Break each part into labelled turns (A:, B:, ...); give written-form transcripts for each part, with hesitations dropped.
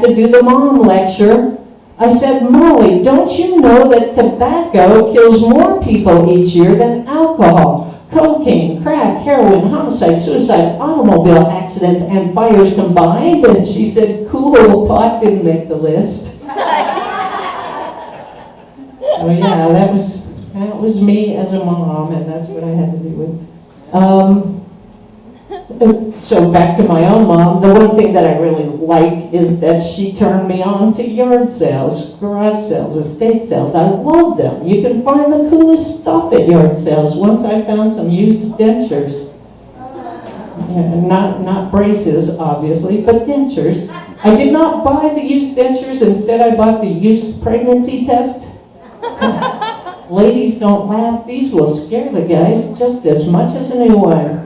A: to do the mom lecture. I said, Molly, don't you know that tobacco kills more people each year than alcohol? Cocaine, crack, heroin, homicide, suicide, automobile accidents, and fires combined? And she said, cool, pot didn't make the list. So yeah, that was me as a mom, and that's what I had to deal with. So back to my own mom, the one thing that I really like is that she turned me on to yard sales, garage sales, estate sales. I love them. You can find the coolest stuff at yard sales. Once I found some used dentures. Yeah, not braces, obviously, but dentures. I did not buy the used dentures. Instead, I bought the used pregnancy test. Ladies, don't laugh. These will scare the guys just as much as a new one.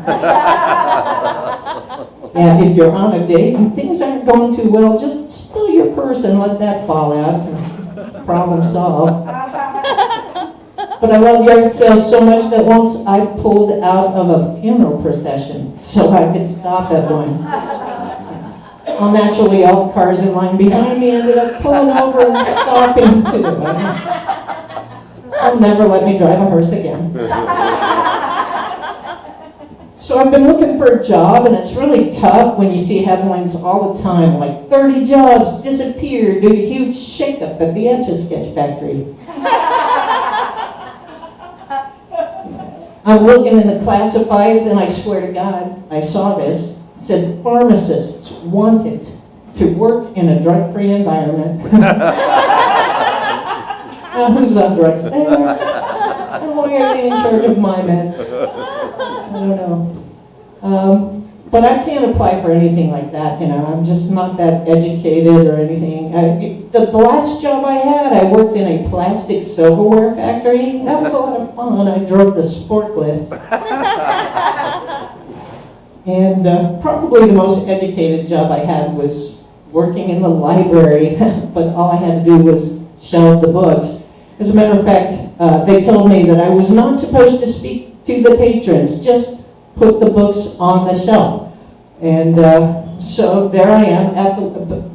A: And if you're on a date and things aren't going too well, just spill your purse and let that fall out. Problem solved. But I love yard sales so much that once I pulled out of a funeral procession so I could stop at one. Well, naturally, all the cars in line behind me ended up pulling over and stopping too. They'll never let me drive a hearse again. So I've been looking for a job, and it's really tough when you see headlines all the time, like 30 jobs disappeared due to huge shakeup at the Etch-a-Sketch factory. I'm looking in the classifieds, and I swear to God, I saw this. It said, pharmacists wanted to work in a drug-free environment. Now, who's on drugs there? And why are they in charge of my meds? I don't know. But I can't apply for anything like that, you know. I'm just not that educated or anything. The last job I had, I worked in a plastic silverware factory. That was a lot of fun. I drove the forklift. And probably the most educated job I had was working in the library, but all I had to do was shelve the books. As a matter of fact, they told me that I was not supposed to speak to the patrons, just put the books on the shelf. And so there I am at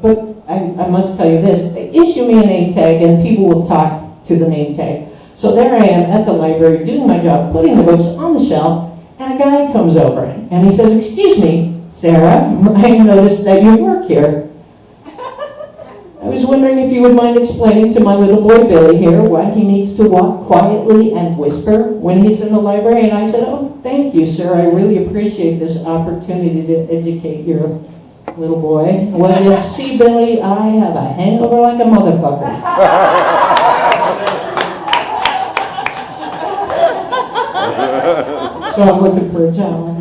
A: but I must tell you this, they issue me a name tag and people will talk to the name tag. So there I am at the library doing my job, putting the books on the shelf, and a guy comes over and he says, excuse me, Sarah, I noticed that you work here. I was wondering if you would mind explaining to my little boy Billy here why he needs to walk quietly and whisper when he's in the library. And I said, oh, thank you, sir. I really appreciate this opportunity to educate your little boy. Well, you see, Billy, I have a hangover like a motherfucker. So I'm looking for a job.